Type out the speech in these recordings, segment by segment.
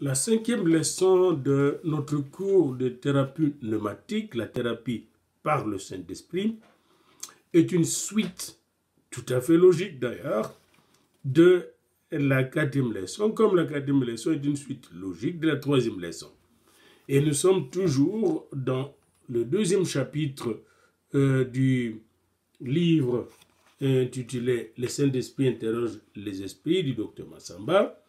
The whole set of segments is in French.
La cinquième leçon de notre cours de thérapie pneumatique, la thérapie par le Saint-Esprit, est une suite tout à fait logique d'ailleurs de la quatrième leçon, comme la quatrième leçon est une suite logique de la troisième leçon. Et nous sommes toujours dans le deuxième chapitre du livre intitulé « Le Saint-Esprit interroge les esprits » du docteur Massamba.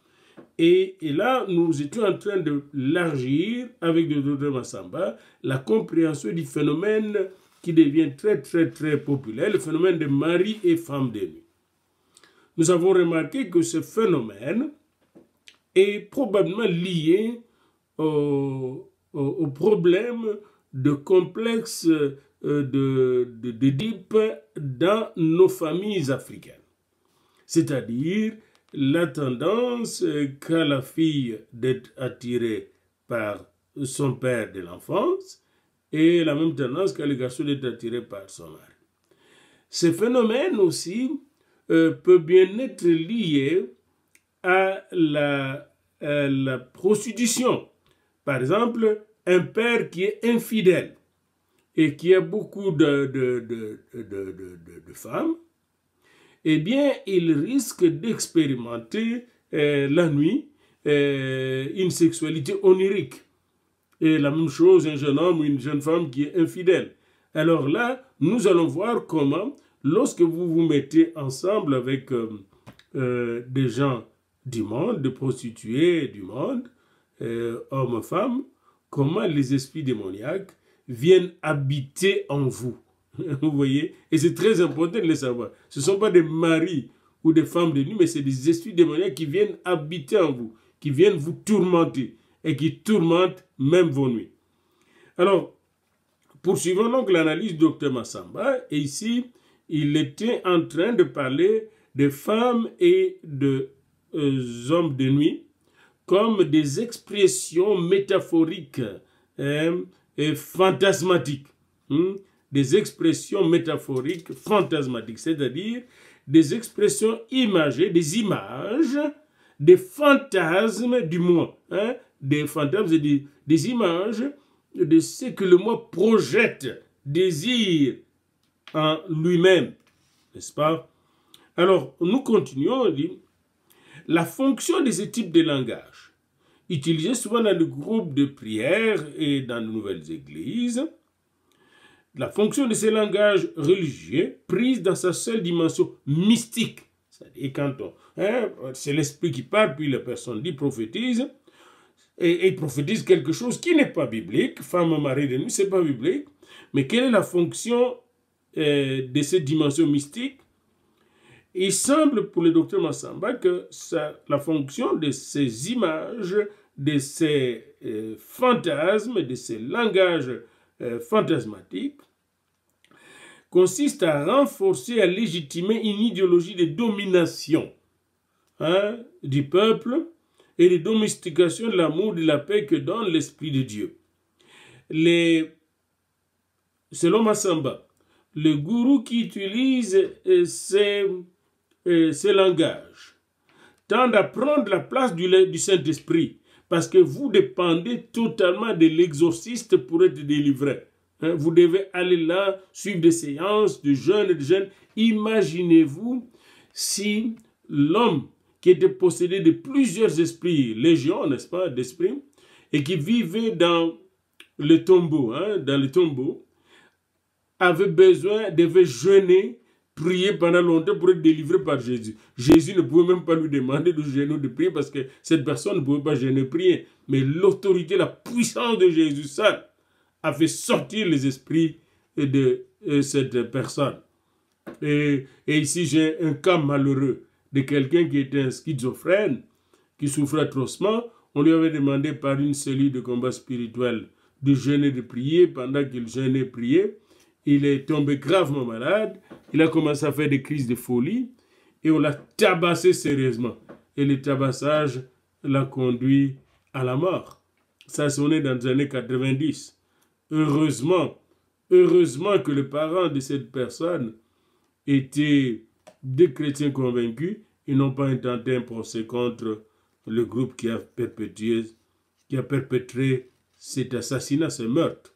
Et là, nous étions en train de l'élargir avec le docteur Massamba, la compréhension du phénomène qui devient très populaire, le phénomène de mari et femme de nuit. Nous avons remarqué que ce phénomène est probablement lié au problème de complexe d'Édipe dans nos familles africaines. C'est-à-dire la tendance qu'a la fille d'être attirée par son père de l'enfance et la même tendance qu'a le garçon d'être attiré par son mari. Ce phénomène aussi peut bien être lié à la prostitution. Par exemple, un père qui est infidèle et qui a beaucoup de femmes, eh bien, il risque d'expérimenter la nuit une sexualité onirique. Et la même chose, un jeune homme ou une jeune femme qui est infidèle. Alors là, nous allons voir comment, lorsque vous vous mettez ensemble avec des gens du monde, des prostituées du monde, hommes, femmes, comment les esprits démoniaques viennent habiter en vous. Vous voyez? Et c'est très important de le savoir. Ce ne sont pas des maris ou des femmes de nuit, mais c'est des esprits démoniaques qui viennent habiter en vous, qui viennent vous tourmenter et qui tourmentent même vos nuits. Alors, poursuivons donc l'analyse du docteur Massamba. Et ici, il était en train de parler de femmes et de hommes de nuit comme des expressions métaphoriques et fantasmatiques. Des expressions métaphoriques fantasmatiques, c'est-à-dire des expressions imagées, des images, des fantasmes du moi, des fantasmes et des images de ce que le moi projette, désire en lui-même, n'est-ce pas? Alors, nous continuons, on dit, la fonction de ce type de langage, utilisé souvent dans le groupe de prière et dans de nouvelles églises, la fonction de ces langages religieux prise dans sa seule dimension mystique. C'est-à-dire quand c'est l'esprit qui parle, puis la personne dit, prophétise, et prophétise quelque chose qui n'est pas biblique. Femme, mari de nuit, ce n'est pas biblique. Mais quelle est la fonction de cette dimension mystique? Il semble pour le docteur Massamba que la fonction de ces images, de ces fantasmes, de ces langages fantasmatiques, consiste à renforcer, à légitimer une idéologie de domination du peuple et de domestication de l'amour, de la paix que donne l'Esprit de Dieu. Selon Massamba, le gourou qui utilise ces langages tend à prendre la place du Saint-Esprit parce que vous dépendez totalement de l'exorciste pour être délivré. Vous devez aller là, suivre des séances de jeûne et de jeûne. Imaginez-vous si l'homme qui était possédé de plusieurs esprits, légions, n'est-ce pas, d'esprits, et qui vivait dans le tombeau, devait jeûner, prier pendant longtemps pour être délivré par Jésus. Jésus ne pouvait même pas lui demander de jeûner ou de prier parce que cette personne ne pouvait pas jeûner, prier. Mais l'autorité, la puissance de Jésus seul a fait sortir les esprits de cette personne. Et ici, j'ai un cas malheureux de quelqu'un qui était un schizophrène, qui souffrait atrocement. On lui avait demandé par une cellule de combat spirituel de jeûner, de prier. Pendant qu'il jeûnait et priait, il est tombé gravement malade. Il a commencé à faire des crises de folie et on l'a tabassé sérieusement. Et le tabassage l'a conduit à la mort. Ça, on est dans les années 90. Heureusement que les parents de cette personne étaient des chrétiens convaincus et n'ont pas intenté un procès contre le groupe qui a perpétré cet assassinat, ce meurtre.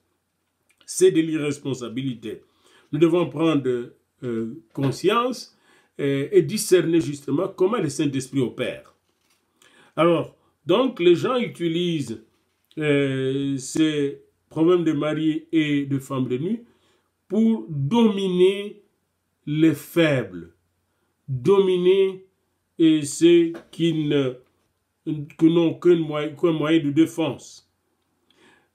C'est de l'irresponsabilité. Nous devons prendre conscience et discerner justement comment le Saint-Esprit opère. Alors, donc, les gens utilisent ces problèmes de mari et de femme de nuit pour dominer les faibles, dominer ceux qui n'ont qu'un moyen de défense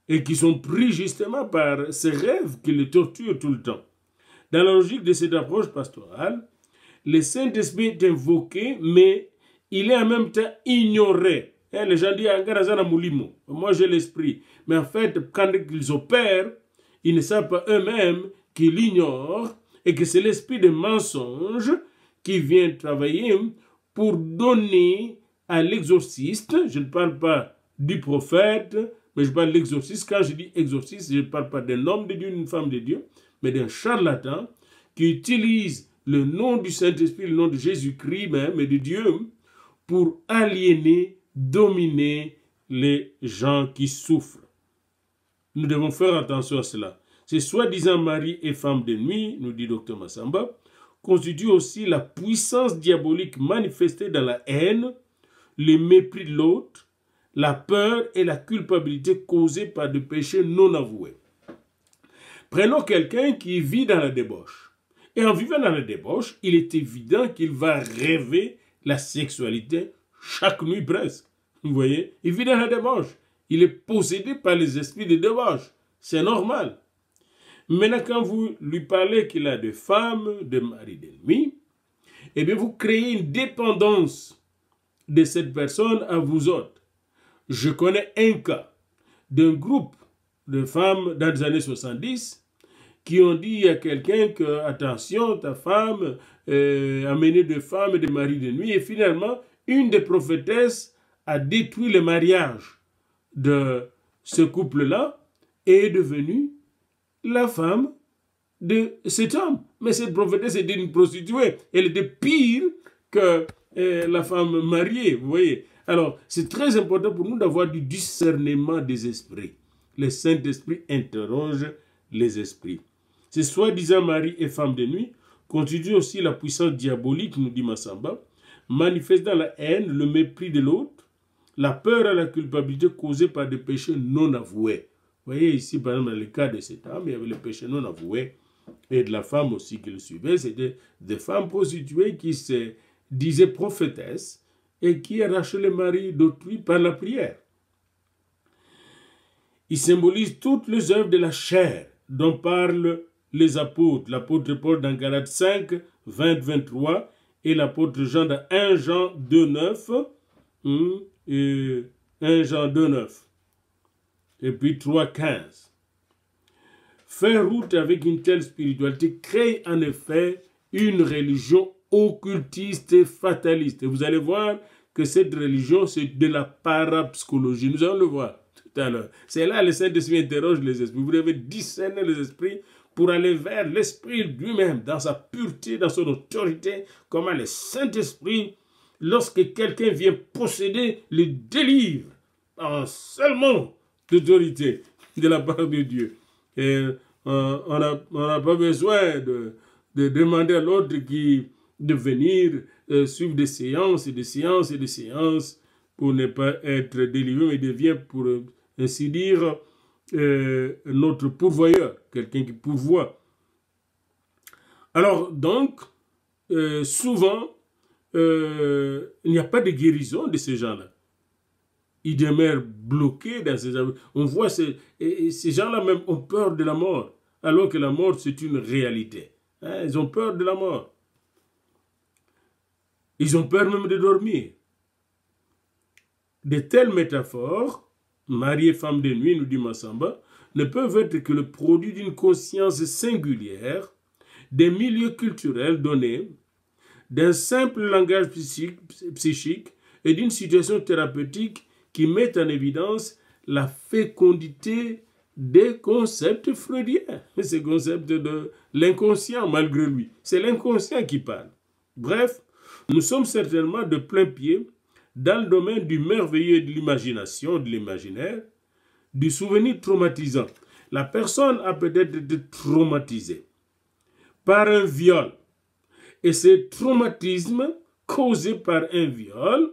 et qui sont pris justement par ces rêves qui les torturent tout le temps. Dans la logique de cette approche pastorale, le Saint-Esprit est invoqué, mais il est en même temps ignoré. Les gens disent « moi j'ai l'esprit ». Mais en fait, quand ils opèrent, ils ne savent pas eux-mêmes qu'ils l'ignorent et que c'est l'esprit de mensonge qui vient travailler pour donner à l'exorciste, je ne parle pas du prophète, mais je parle de l'exorciste. Quand je dis exorciste, je ne parle pas d'un homme de Dieu, d'une femme de Dieu, mais d'un charlatan qui utilise le nom du Saint-Esprit, le nom de Jésus-Christ même, et de Dieu, pour aliéner, dominer les gens qui souffrent. Nous devons faire attention à cela. Ces soi-disant mari et femme de nuit, nous dit Dr Massamba, constituent aussi la puissance diabolique manifestée dans la haine, le mépris de l'autre, la peur et la culpabilité causées par des péchés non avoués. Prenons quelqu'un qui vit dans la débauche. Et en vivant dans la débauche, il est évident qu'il va rêver la sexualité chaque nuit presque. Vous voyez, il vit dans la débauche. Il est possédé par les esprits de débauche. C'est normal. Maintenant, quand vous lui parlez qu'il a de femmes, de maris, d'ennemis, eh bien, vous créez une dépendance de cette personne à vous autres. Je connais un cas d'un groupe de femmes dans les années 70 qui ont dit à quelqu'un que, attention, ta femme a mené de femmes et de maris de nuit. Et finalement, une des prophétesses a détruit le mariage de ce couple-là et est devenue la femme de cet homme. Mais cette prophétesse était une prostituée. Elle était pire que la femme mariée, vous voyez. Alors, c'est très important pour nous d'avoir du discernement des esprits. Le Saint-Esprit interroge les esprits. Ces soi-disant mari et femme de nuit constituent aussi la puissance diabolique, nous dit Massamba, manifestant la haine, le mépris de l'autre, la peur et la culpabilité causée par des péchés non avoués. Vous voyez ici, par exemple, dans le cas de cet homme, il y avait le péché non avoué et de la femme aussi qui le suivait. C'était des femmes prostituées qui se disaient prophétesses et qui arrachaient le mari d'autrui par la prière. Il symbolise toutes les œuvres de la chair dont parlent les apôtres. L'apôtre Paul dans Galates 5, 20-23 et l'apôtre Jean dans 1 Jean 2, 9 et 1 Jean 2, 9 et puis 3, 15. Faire route avec une telle spiritualité crée en effet une religion occultiste et fataliste. Et vous allez voir que cette religion, c'est de la parapsychologie. Nous allons le voir tout à l'heure. C'est là que le Saint-Esprit interroge les esprits. Vous devez discerner les esprits pour aller vers l'Esprit lui-même, dans sa pureté, dans son autorité, comment le Saint-Esprit, lorsque quelqu'un vient posséder, le délivre par un seul mot d'autorité de la part de Dieu. Et on n'a pas besoin de demander à l'autre de venir suivre des séances et des séances et des séances pour ne pas être délivré, mais devient, pour ainsi dire, notre pourvoyeur, quelqu'un qui pourvoit. Alors, donc, souvent, il n'y a pas de guérison de ces gens-là. Ils demeurent bloqués dans ces... On voit ces gens-là même ont peur de la mort, alors que la mort, c'est une réalité. Hein? Ils ont peur de la mort. Ils ont peur même de dormir. De telles métaphores, mari et femme de nuit, nous dit Massamba, ne peuvent être que le produit d'une conscience singulière, des milieux culturels donnés, d'un simple langage psychique et d'une situation thérapeutique qui met en évidence la fécondité des concepts freudiens, ces concepts de l'inconscient malgré lui. C'est l'inconscient qui parle. Bref, nous sommes certainement de plein pied dans le domaine du merveilleux de l'imagination, de l'imaginaire, du souvenir traumatisant. La personne a peut-être été traumatisée par un viol. Et ce traumatisme causé par un viol,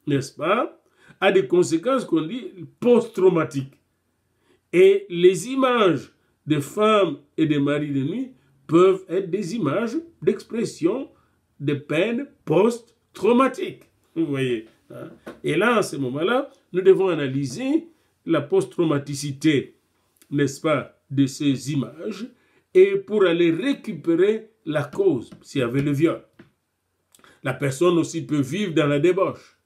n'est-ce pas, a des conséquences qu'on dit post-traumatiques. Et les images des femmes et des maris de nuit peuvent être des images d'expression de peine post-traumatique. Vous voyez. Hein? Et là, à ce moment-là, nous devons analyser la post-traumaticité, n'est-ce pas, de ces images, et pour aller récupérer la cause, s'il y avait le viol. La personne aussi peut vivre dans la débauche,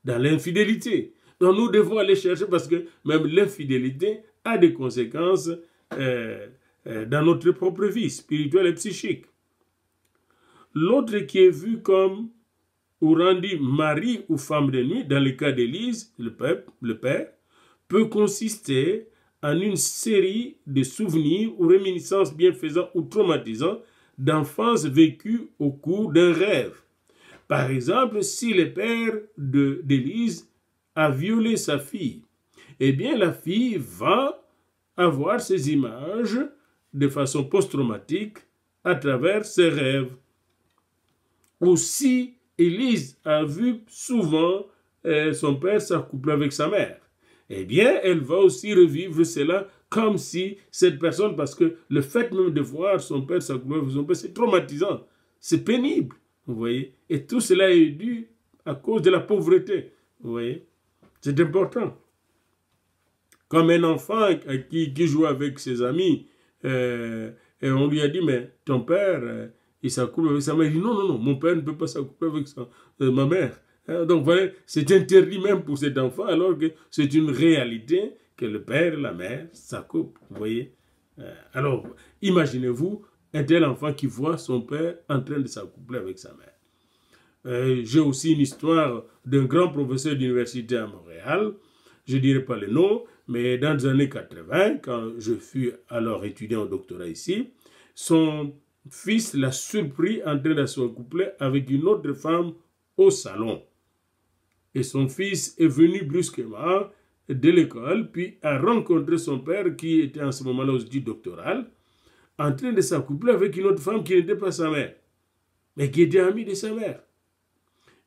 dans l'infidélité. Donc nous devons aller chercher parce que même l'infidélité a des conséquences dans notre propre vie spirituelle et psychique. L'autre qui est vu comme ou rendu mari ou femme de nuit, dans le cas d'Élise, le père, peut consister en une série de souvenirs ou réminiscences bienfaisants ou traumatisants d'enfance vécue au cours d'un rêve. Par exemple, si le père d'Élise a violé sa fille, eh bien la fille va avoir ces images de façon post-traumatique à travers ses rêves. Ou si Élise a vu souvent son père s'accoupler avec sa mère, eh bien, elle va aussi revivre cela comme si cette personne, parce que le fait même de voir son père s'accoupler avec son père, c'est traumatisant, c'est pénible, vous voyez. Et tout cela est dû à cause de la pauvreté, vous voyez. C'est important. Comme un enfant qui joue avec ses amis, et on lui a dit, mais ton père, il s'accouple avec sa mère. Il dit, non, mon père ne peut pas s'accoupler avec ma mère. Donc voilà, c'est interdit même pour cet enfant, alors que c'est une réalité que le père et la mère s'accouplent, vous voyez. Alors, imaginez-vous un tel enfant qui voit son père en train de s'accoupler avec sa mère. J'ai aussi une histoire d'un grand professeur d'université à Montréal, je ne dirai pas le nom, mais dans les années 80, quand je fus alors étudiant au doctorat ici, son fils l'a surpris en train de s'accoupler avec une autre femme au salon. Et son fils est venu brusquement de l'école, puis a rencontré son père, qui était en ce moment-là aux études doctorales, en train de s'accoupler avec une autre femme qui n'était pas sa mère, mais qui était amie de sa mère.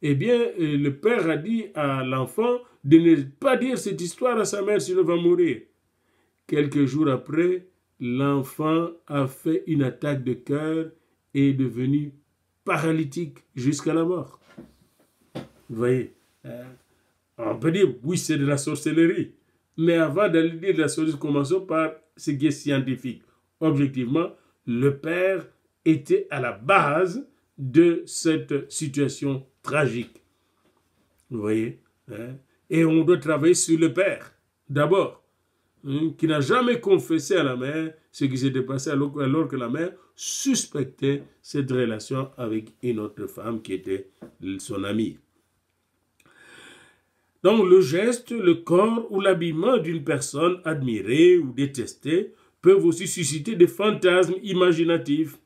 Eh bien, le père a dit à l'enfant de ne pas dire cette histoire à sa mère, sinon il va mourir. Quelques jours après, l'enfant a fait une attaque de cœur et est devenu paralytique jusqu'à la mort. Vous voyez, on peut dire, oui, c'est de la sorcellerie. Mais avant d'aller dire de la sorcellerie, commençons par ce qui est scientifique. Objectivement, le père était à la base de cette situation tragique. Vous voyez, et on doit travailler sur le père, d'abord, qui n'a jamais confessé à la mère ce qui s'était passé alors que la mère suspectait cette relation avec une autre femme qui était son amie. Donc le geste, le corps ou l'habillement d'une personne admirée ou détestée peuvent aussi susciter des fantasmes imaginatifs,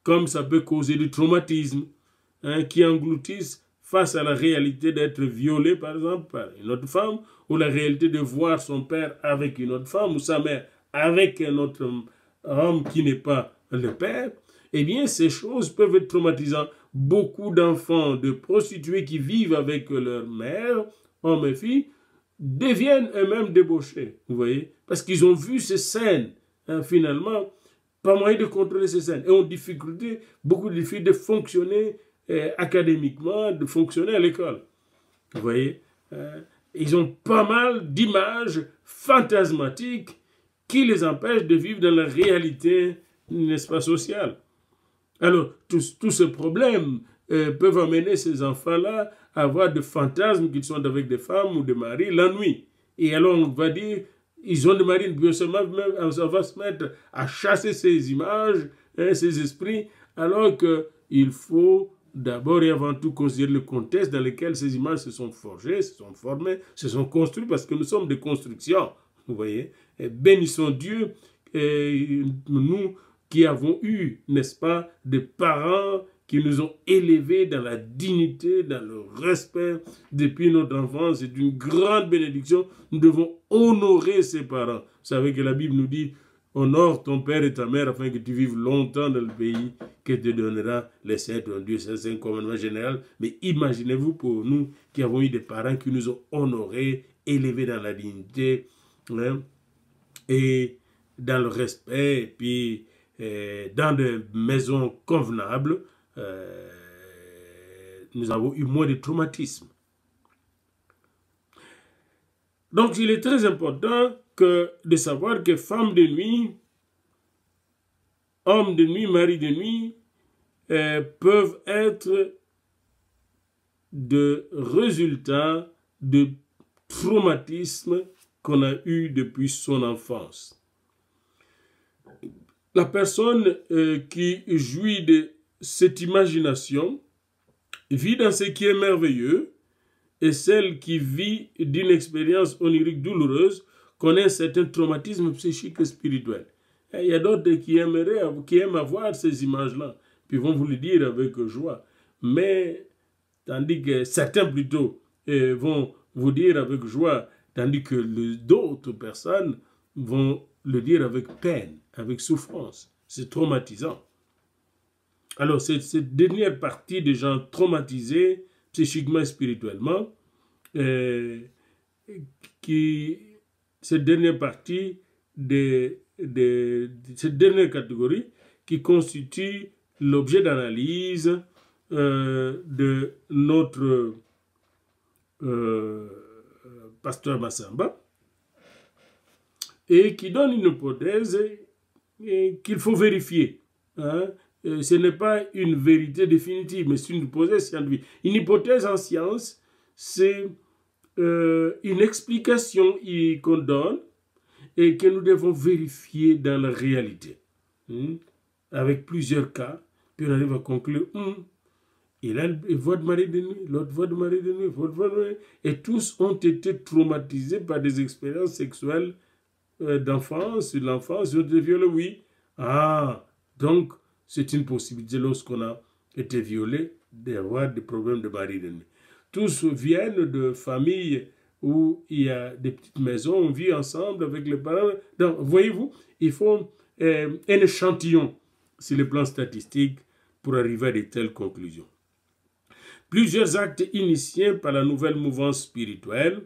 comme ça peut causer du traumatisme, qui engloutissent face à la réalité d'être violé, par exemple, par une autre femme, ou la réalité de voir son père avec une autre femme, ou sa mère avec un autre homme qui n'est pas le père. Eh bien, ces choses peuvent être traumatisantes. Beaucoup d'enfants de prostituées qui vivent avec leur mère, hommes et filles, deviennent eux-mêmes débauchés, vous voyez, parce qu'ils ont vu ces scènes, finalement, pas moyen de contrôler ces scènes, et ont difficulté, beaucoup de difficultés de fonctionner académiquement, de fonctionner à l'école, vous voyez. Ils ont pas mal d'images fantasmatiques qui les empêchent de vivre dans la réalité, n'est-ce pas, sociale. Alors, tous ces problèmes peuvent amener ces enfants-là à avoir des fantasmes qu'ils sont avec des femmes ou des maris la nuit. Et alors, on va dire, ils ont des maris, bien seulement, même, on va se mettre à chasser ces images, ces esprits, alors qu'il faut d'abord et avant tout considérer le contexte dans lequel ces images se sont forgées, se sont formées, se sont construites, parce que nous sommes des constructions, vous voyez. Et bénissons Dieu, et nous qui avons eu, n'est-ce pas, des parents qui nous ont élevés dans la dignité, dans le respect depuis notre enfance. C'est une grande bénédiction. Nous devons honorer ses parents. Vous savez que la Bible nous dit, honore ton père et ta mère afin que tu vives longtemps dans le pays que te donnera le Seigneur ton Dieu. C'est un commandement général. Mais imaginez-vous pour nous qui avons eu des parents qui nous ont honorés, élevés dans la dignité, hein, et dans le respect, et puis dans des maisons convenables, nous avons eu moins de traumatisme. Donc, il est très important de savoir que femme de nuit, homme de nuit, mari de nuit, peuvent être de résultats de traumatisme qu'on a eu depuis son enfance. La personne qui jouit de cette imagination vit dans ce qui est merveilleux, et celle qui vit d'une expérience onirique douloureuse connaît un certain traumatisme psychique et spirituel. Et il y a d'autres qui aiment avoir ces images-là, puis vont vous le dire avec joie. Mais, tandis que certains plutôt vont vous dire avec joie, tandis que d'autres personnes vont le dire avec peine, avec souffrance. C'est traumatisant. Alors, c'est cette dernière partie des gens traumatisés, psychiquement et spirituellement, cette dernière partie cette dernière catégorie qui constitue l'objet d'analyse de notre pasteur Massamba, et qui donne une hypothèse qu'il faut vérifier. Hein? Ce n'est pas une vérité définitive, mais c'est une hypothèse scientifique. Une hypothèse en science, c'est une explication qu'on donne et que nous devons vérifier dans la réalité. Avec plusieurs cas, puis on arrive à conclure, il a une voix de mari de nuit, l'autre voix de mari de nuit, l'autre voix de mari de nuit, et tous ont été traumatisés par des expériences sexuelles d'enfance, l'enfance, ils ont été violés, oui. Ah, donc, c'est une possibilité lorsqu'on a été violé d'avoir des problèmes de mari de nuit. Tous viennent de familles où il y a des petites maisons, on vit ensemble avec les parents. Donc, voyez-vous, il faut un échantillon sur le plan statistique pour arriver à de telles conclusions. Plusieurs actes initiés par la nouvelle mouvance spirituelle,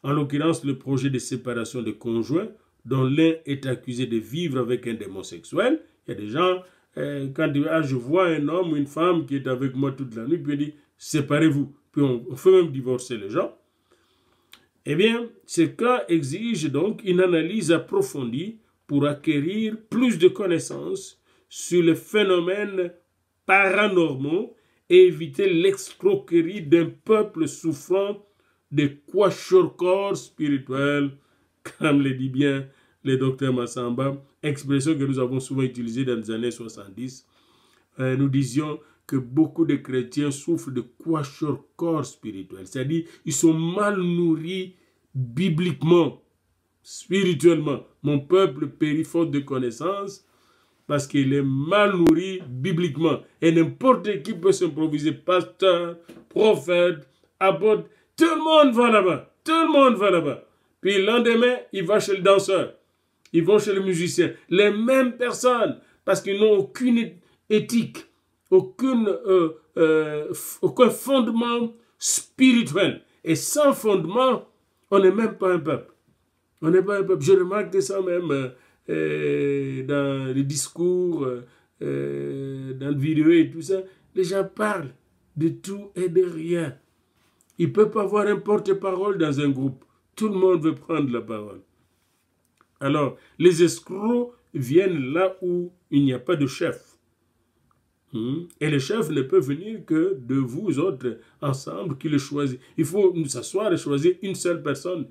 en l'occurrence le projet de séparation de conjoints, dont l'un est accusé de vivre avec un démon sexuel. Il y a des gens, quand je vois un homme ou une femme qui est avec moi toute la nuit, puis il dit, séparez-vous. Puis on fait même divorcer les gens. Eh bien, ce cas exige donc une analyse approfondie pour acquérir plus de connaissances sur les phénomènes paranormaux et éviter l'escroquerie d'un peuple souffrant de kwashiorkor spirituel, comme le dit bien le docteur Massamba, expression que nous avons souvent utilisée dans les années 70. Nous disions que beaucoup de chrétiens souffrent de kwashiorkor spirituel, c'est-à-dire ils sont mal nourris bibliquement, spirituellement. Mon peuple périt faute de connaissances parce qu'il est mal nourri bibliquement. Et n'importe qui peut s'improviser pasteur, prophète, apôtre. Tout le monde va là-bas. Tout le monde va là-bas. Puis le lendemain, il va chez le danseur. Ils vont chez le musicien. Les mêmes personnes, parce qu'ils n'ont aucune éthique, aucun fondement spirituel. Et sans fondement, on n'est même pas un peuple. On n'est pas un peuple. Je remarque ça même dans les discours, dans les vidéos et tout ça. Les gens parlent de tout et de rien. Il ne peut pas avoir un porte-parole dans un groupe. Tout le monde veut prendre la parole. Alors, les escrocs viennent là où il n'y a pas de chef. Et le chef ne peut venir que de vous autres ensemble qui le choisissent. Il faut nous asseoir et choisir une seule personne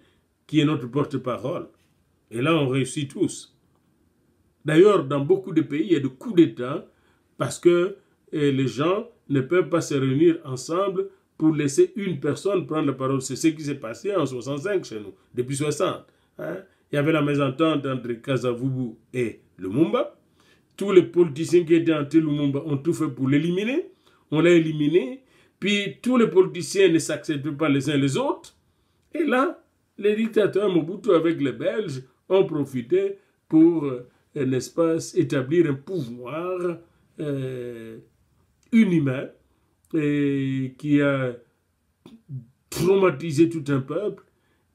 qui est notre porte-parole. Et là, on réussit tous. D'ailleurs, dans beaucoup de pays, il y a des coups d'État parce que les gens ne peuvent pas se réunir ensemble pour laisser une personne prendre la parole. C'est ce qui s'est passé en 65 chez nous, depuis 60. Hein? Il y avait la mésentente entre Kasavubu et Lumumba. Tous les politiciens qui étaient entre Lumumba ont tout fait pour l'éliminer. on l'a éliminé, puis tous les politiciens ne s'acceptent pas les uns les autres. Et là, les dictateurs Mobutu avec les Belges ont profité pour, n'est-ce pas, établir un pouvoir inhumain qui a traumatisé tout un peuple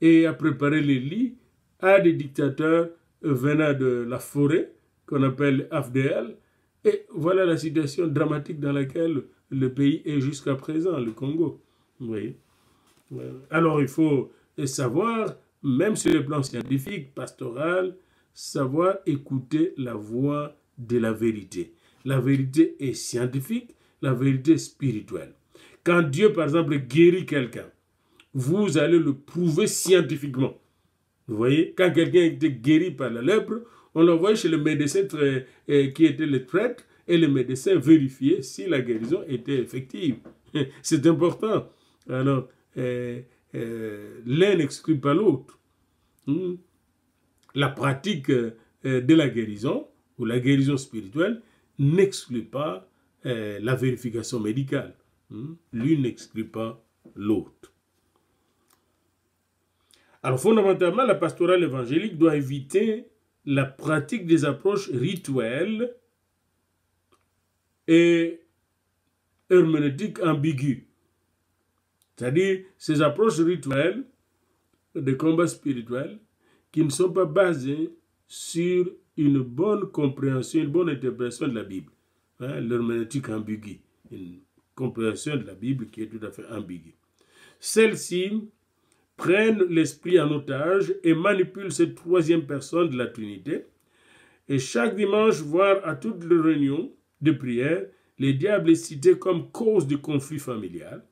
et a préparé les lits à des dictateurs venant de la forêt, qu'on appelle AFDL. Et voilà la situation dramatique dans laquelle le pays est jusqu'à présent, le Congo. Vous voyez? Alors il faut savoir, même sur le plan scientifique, pastoral, savoir écouter la voix de la vérité. La vérité est scientifique, la vérité est spirituelle. Quand Dieu, par exemple, guérit quelqu'un, vous allez le prouver scientifiquement. Vous voyez, quand quelqu'un était guéri par la lèpre, on l'envoyait chez le médecin qui était le prêtre, et le médecin vérifiait si la guérison était effective. C'est important. Alors, l'un n'exclut pas l'autre. La pratique de la guérison, ou la guérison spirituelle, n'exclut pas la vérification médicale. L'une n'exclut pas l'autre. Alors, fondamentalement, la pastorale évangélique doit éviter la pratique des approches rituelles et herméneutiques ambiguës. C'est-à-dire, ces approches rituelles de combat spirituel qui ne sont pas basées sur une bonne compréhension, une bonne interprétation de la Bible. L'herméneutique ambiguë, une compréhension de la Bible qui est tout à fait ambiguë. Celles-ci prennent l'esprit en otage et manipulent cette troisième personne de la Trinité. Et chaque dimanche, voire à toutes les réunions de prière, le diable est cité comme cause du conflit familial,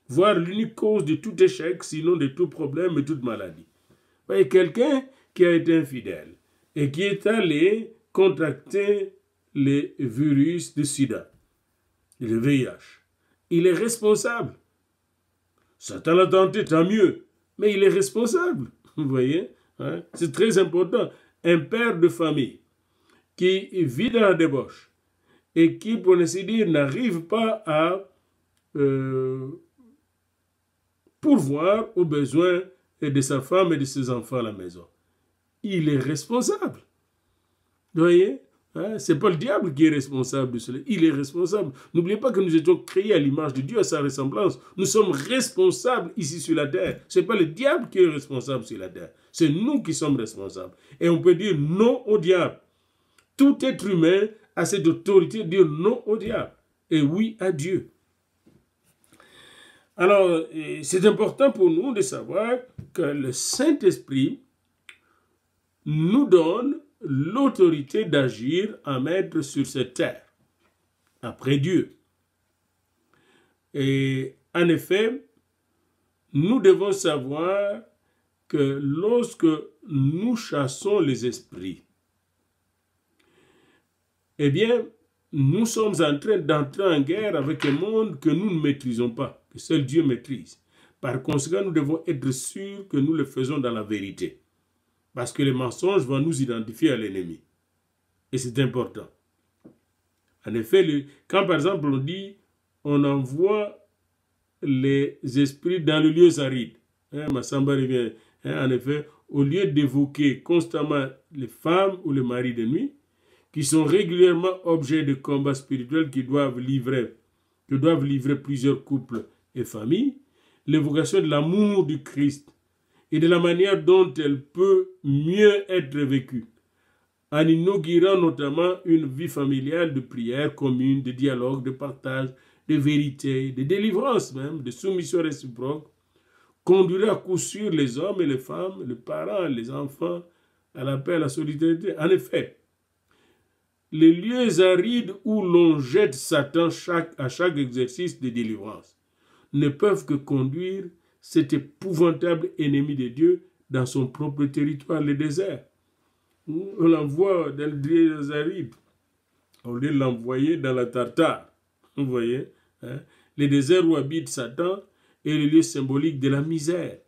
voire l'unique cause de tout échec, sinon de tout problème et toute maladie. Vous voyez, quelqu'un qui a été infidèle et qui est allé contracter les virus du sida, le VIH, il est responsable. Satan l'a tenté, tant mieux, mais il est responsable. Vous voyez, hein? C'est très important. Un père de famille qui vit dans la débauche et qui, pour ainsi dire, n'arrive pas à pourvoir aux besoins de sa femme et de ses enfants à la maison. Il est responsable. Vous voyez, hein? Ce n'est pas le diable qui est responsable de cela. Il est responsable. N'oubliez pas que nous étions créés à l'image de Dieu, à sa ressemblance. Nous sommes responsables ici sur la terre. Ce n'est pas le diable qui est responsable sur la terre. C'est nous qui sommes responsables. Et on peut dire non au diable. Tout être humain a cette autorité de dire non au diable et oui à Dieu. Alors, c'est important pour nous de savoir que le Saint-Esprit nous donne l'autorité d'agir en maître sur cette terre, après Dieu. Et en effet, nous devons savoir que lorsque nous chassons les esprits, eh bien, nous sommes en train d'entrer en guerre avec un monde que nous ne maîtrisons pas, que seul Dieu maîtrise. Par conséquent, nous devons être sûrs que nous le faisons dans la vérité. Parce que les mensonges vont nous identifier à l'ennemi. Et c'est important. En effet, quand par exemple on dit on envoie les esprits dans le lieu aride, Massamba revient, en effet, au lieu d'évoquer constamment les femmes ou les maris de nuit, qui sont régulièrement objets de combats spirituels que doivent livrer plusieurs couples et familles, l'évocation de l'amour du Christ et de la manière dont elle peut mieux être vécue, en inaugurant notamment une vie familiale de prière commune, de dialogue, de partage, de vérité, de délivrance même, de soumission réciproque, conduirait à coup sûr les hommes et les femmes, les parents, les enfants, à la paix, à la solidarité. En effet, les lieux arides où l'on jette Satan à chaque exercice de délivrance ne peuvent que conduire cet épouvantable ennemi de Dieu dans son propre territoire, le désert. On l'envoie dans le lieu aride. On lieu de l'envoyer dans la Tartare. Vous voyez, hein? Le désert où habite Satan est le lieu symbolique de la misère,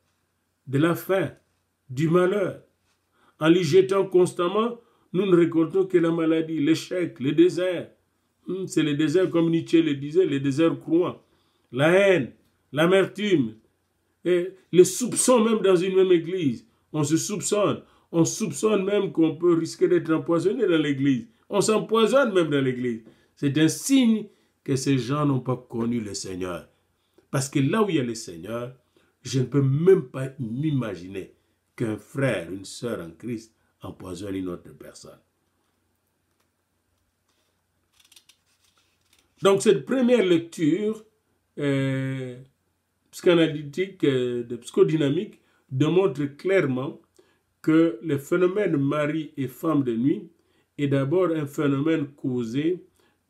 de la faim, du malheur. En l'y jetant constamment, nous ne récoltons que la maladie, l'échec, le désert. C'est le désert, comme Nietzsche le disait, le désert crouant. La haine, l'amertume, et les soupçons même dans une même église. On se soupçonne. On soupçonne même qu'on peut risquer d'être empoisonné dans l'église. On s'empoisonne même dans l'église. C'est un signe que ces gens n'ont pas connu le Seigneur. Parce que là où il y a le Seigneur, je ne peux même pas m'imaginer qu'un frère, une sœur en Christ empoisonne une autre personne. Donc cette première lecture psychanalytique, de psychodynamique, démontre clairement que le phénomène mari et femme de nuit est d'abord un phénomène causé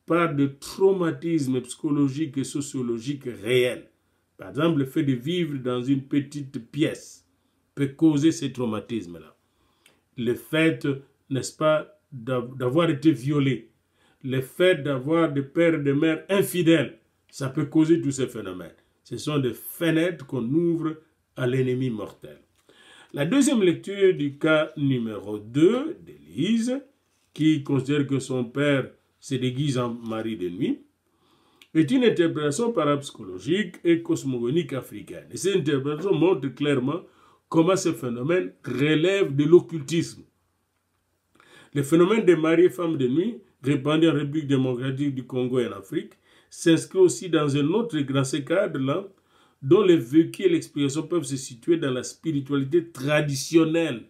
par de traumatismes psychologiques et sociologiques réels. Par exemple, le fait de vivre dans une petite pièce peut causer ces traumatismes-là. Le fait, n'est-ce pas, d'avoir été violé, le fait d'avoir des pères et des mères infidèles, ça peut causer tous ces phénomènes. Ce sont des fenêtres qu'on ouvre à l'ennemi mortel. La deuxième lecture du cas numéro 2 d'Élise, qui considère que son père se déguise en mari de nuit, est une interprétation parapsychologique et cosmogonique africaine. Et cette interprétation montre clairement comment ce phénomène relève de l'occultisme. Le phénomène des maris et femmes de nuit, répandu en République démocratique du Congo et en Afrique, s'inscrit aussi dans un autre dans ce cadre-là, dont le vécu et l'expression peuvent se situer dans la spiritualité traditionnelle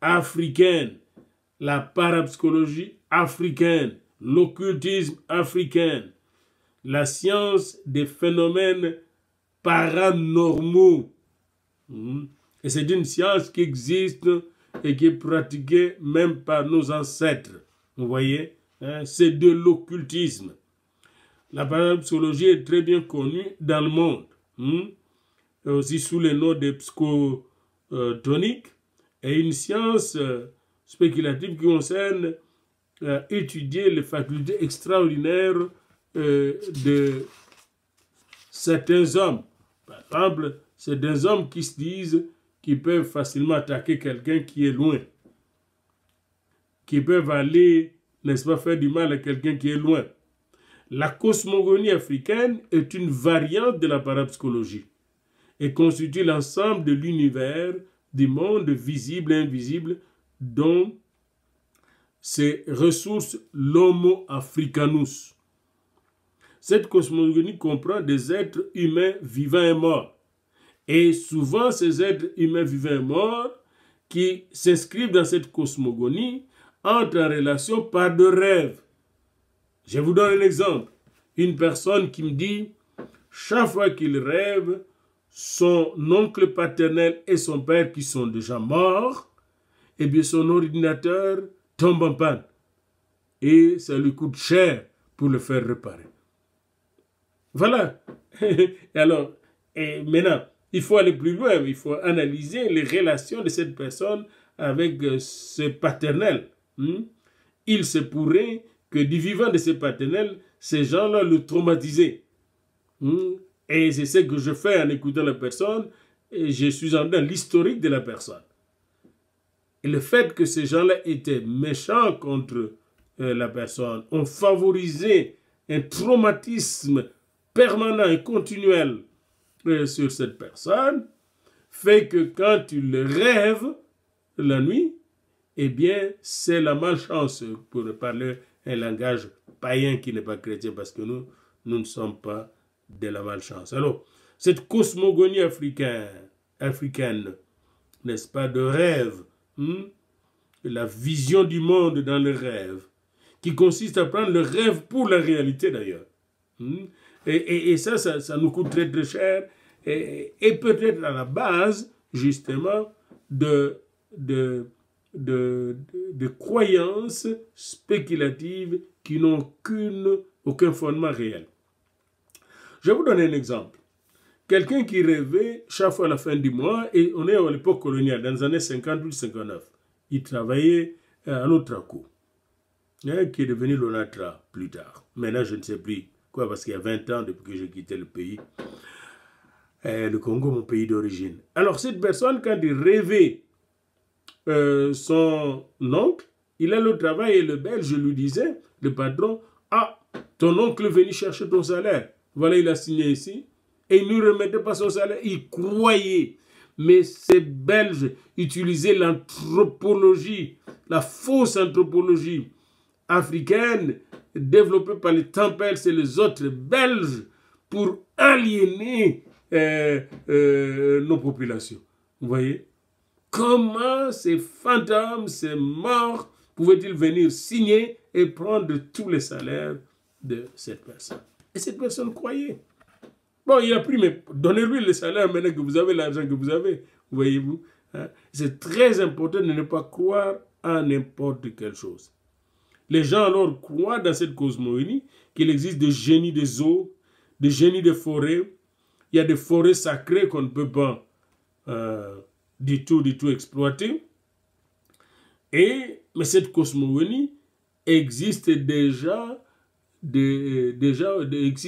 africaine, la parapsychologie africaine, l'occultisme africain, la science des phénomènes paranormaux. Et c'est une science qui existe et qui est pratiquée même par nos ancêtres. Vous voyez, hein? C'est de l'occultisme. La parapsychologie est très bien connue dans le monde. Aussi sous le nom de psychotonique, et une science spéculative qui concerne étudier les facultés extraordinaires de certains hommes. Par exemple, c'est des hommes qui se disent qu'ils peuvent facilement attaquer quelqu'un qui est loin, qui peuvent aller, n'est-ce pas, faire du mal à quelqu'un qui est loin. La cosmogonie africaine est une variante de la parapsychologie et constitue l'ensemble de l'univers, du monde visible et invisible dont ses ressources l'homo africanus. Cette cosmogonie comprend des êtres humains vivants et morts. Et souvent, ces êtres humains vivants et morts qui s'inscrivent dans cette cosmogonie entrent en relation par de rêves. Je vous donne un exemple. Une personne qui me dit, chaque fois qu'il rêve, son oncle paternel et son père qui sont déjà morts, eh bien son ordinateur tombe en panne. Et ça lui coûte cher pour le faire réparer. Voilà. Alors, maintenant, il faut aller plus loin. Il faut analyser les relations de cette personne avec ses paternels. Il se pourrait que du vivant de ses paternels, ces gens-là le traumatisaient. Et c'est ce que je fais en écoutant la personne, et je suis en dans l'historique de la personne. Et le fait que ces gens-là étaient méchants contre la personne, ont favorisé un traumatisme permanent et continuel sur cette personne, fait que quand tu le rêves la nuit, eh bien, c'est la malchance, pour parler un langage païen qui n'est pas chrétien, parce que nous ne sommes pas de la malchance. Alors, cette cosmogonie africaine, n'est-ce pas, de rêve, la vision du monde dans le rêve, qui consiste à prendre le rêve pour la réalité d'ailleurs. Et ça nous coûte très très cher, et peut-être à la base, justement, de croyances spéculatives qui n'ont aucun fondement réel. Je vais vous donner un exemple. Quelqu'un qui rêvait chaque fois à la fin du mois, et on est à l'époque coloniale, dans les années 58-59, il travaillait à l'Otraco, qui est devenu l'Onatra plus tard. Maintenant, je ne sais plus quoi, parce qu'il y a 20 ans depuis que j'ai quitté le pays, le Congo, mon pays d'origine. Alors, cette personne, quand il rêvait son oncle, il allait au travail et le Belge lui disait, le patron, « Ah, Ton oncle venait chercher ton salaire. Voilà, il a signé ici. Et il ne nous remettait pas son salaire. Il croyait. Mais ces Belges utilisaient l'anthropologie, la fausse anthropologie africaine développée par les Tempels et les autres Belges pour aliéner nos populations. Vous voyez? Comment ces fantômes, ces morts, pouvaient-ils venir signer et prendre tous les salaires de cette personne? Et cette personne croyait. Bon, il a pris, mais donnez-lui le salaire maintenant que vous avez l'argent que vous avez. Voyez-vous? Hein? C'est très important de ne pas croire à n'importe quelle chose. Les gens alors croient dans cette cosmogonie qu'il existe des génies des eaux, des génies des forêts. Il y a des forêts sacrées qu'on ne peut pas du tout exploiter. Mais cette cosmogonie existe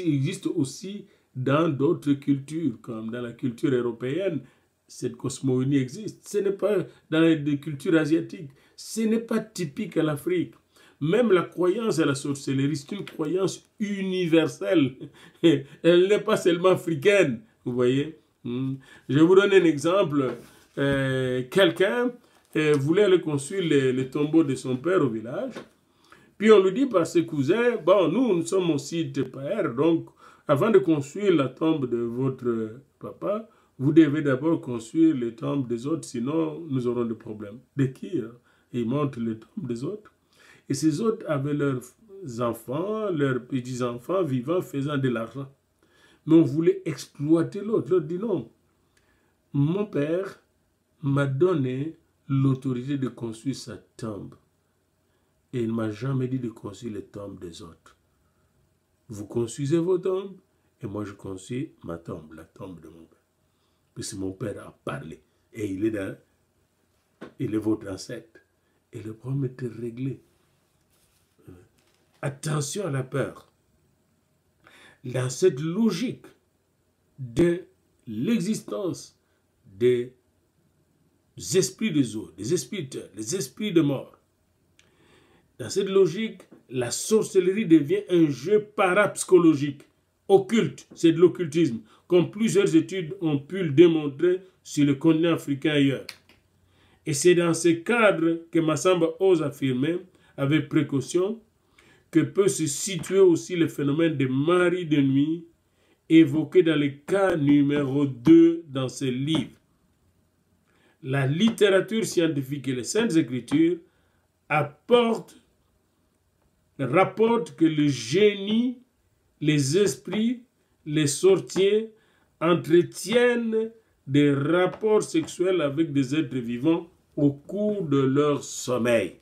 existe aussi dans d'autres cultures, comme dans la culture européenne. Cette cosmogonie existe. Ce n'est pas dans les cultures asiatiques. Ce n'est pas typique à l'Afrique. Même la croyance à la sorcellerie, c'est une croyance universelle. Elle n'est pas seulement africaine. Vous voyez? Je vous donne un exemple. Quelqu'un voulait aller construire le tombeau de son père au village. Puis on lui dit par ses cousins, bon, nous sommes aussi des pères, donc avant de construire la tombe de votre papa, vous devez d'abord construire les tombes des autres, sinon nous aurons des problèmes. De qui? Et ils montrent les tombes des autres. Et ces autres avaient leurs enfants, leurs petits-enfants vivants faisant de l'argent. Mais on voulait exploiter l'autre. L'autre dit non. Mon père m'a donné l'autorité de construire sa tombe. Et il ne m'a jamais dit de construire les tombes des autres. Vous construisez vos tombes et moi je construis ma tombe, la tombe de mon père. Puisque mon père a parlé et il est votre ancêtre. Et le problème était réglé. Attention à la peur. Dans cette logique de l'existence des esprits des eaux, des esprits de terre, des esprits de mort, dans cette logique, la sorcellerie devient un jeu parapsychologique, occulte, c'est de l'occultisme, comme plusieurs études ont pu le démontrer sur le continent africain ailleurs. Et c'est dans ce cadre que Massamba ose affirmer, avec précaution, que peut se situer aussi le phénomène des maris de nuit, évoqué dans le cas numéro 2 dans ce livre. La littérature scientifique et les Saintes Écritures rapportent que le génie, les esprits, les sorciers entretiennent des rapports sexuels avec des êtres vivants au cours de leur sommeil.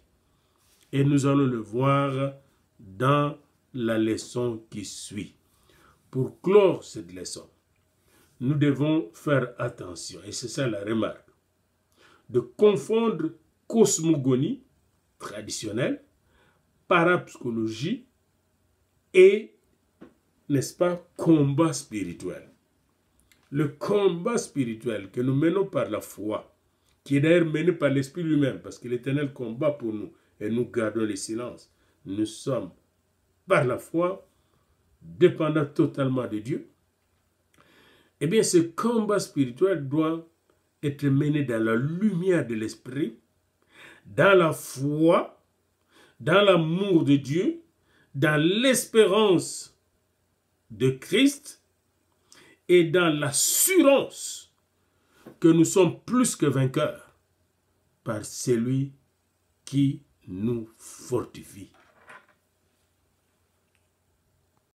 Et nous allons le voir dans la leçon qui suit. Pour clore cette leçon, nous devons faire attention, et c'est ça la remarque, de confondre cosmogonie traditionnelle, parapsychologie et, n'est-ce pas, combat spirituel. Le combat spirituel que nous menons par la foi, qui est d'ailleurs mené par l'Esprit lui-même, parce que l'Éternel combat pour nous, et nous gardons le silence. Nous sommes, par la foi, dépendants totalement de Dieu. Eh bien, ce combat spirituel doit être mené dans la lumière de l'Esprit, dans la foi, dans l'amour de Dieu, dans l'espérance de Christ et dans l'assurance que nous sommes plus que vainqueurs par celui qui nous fortifie.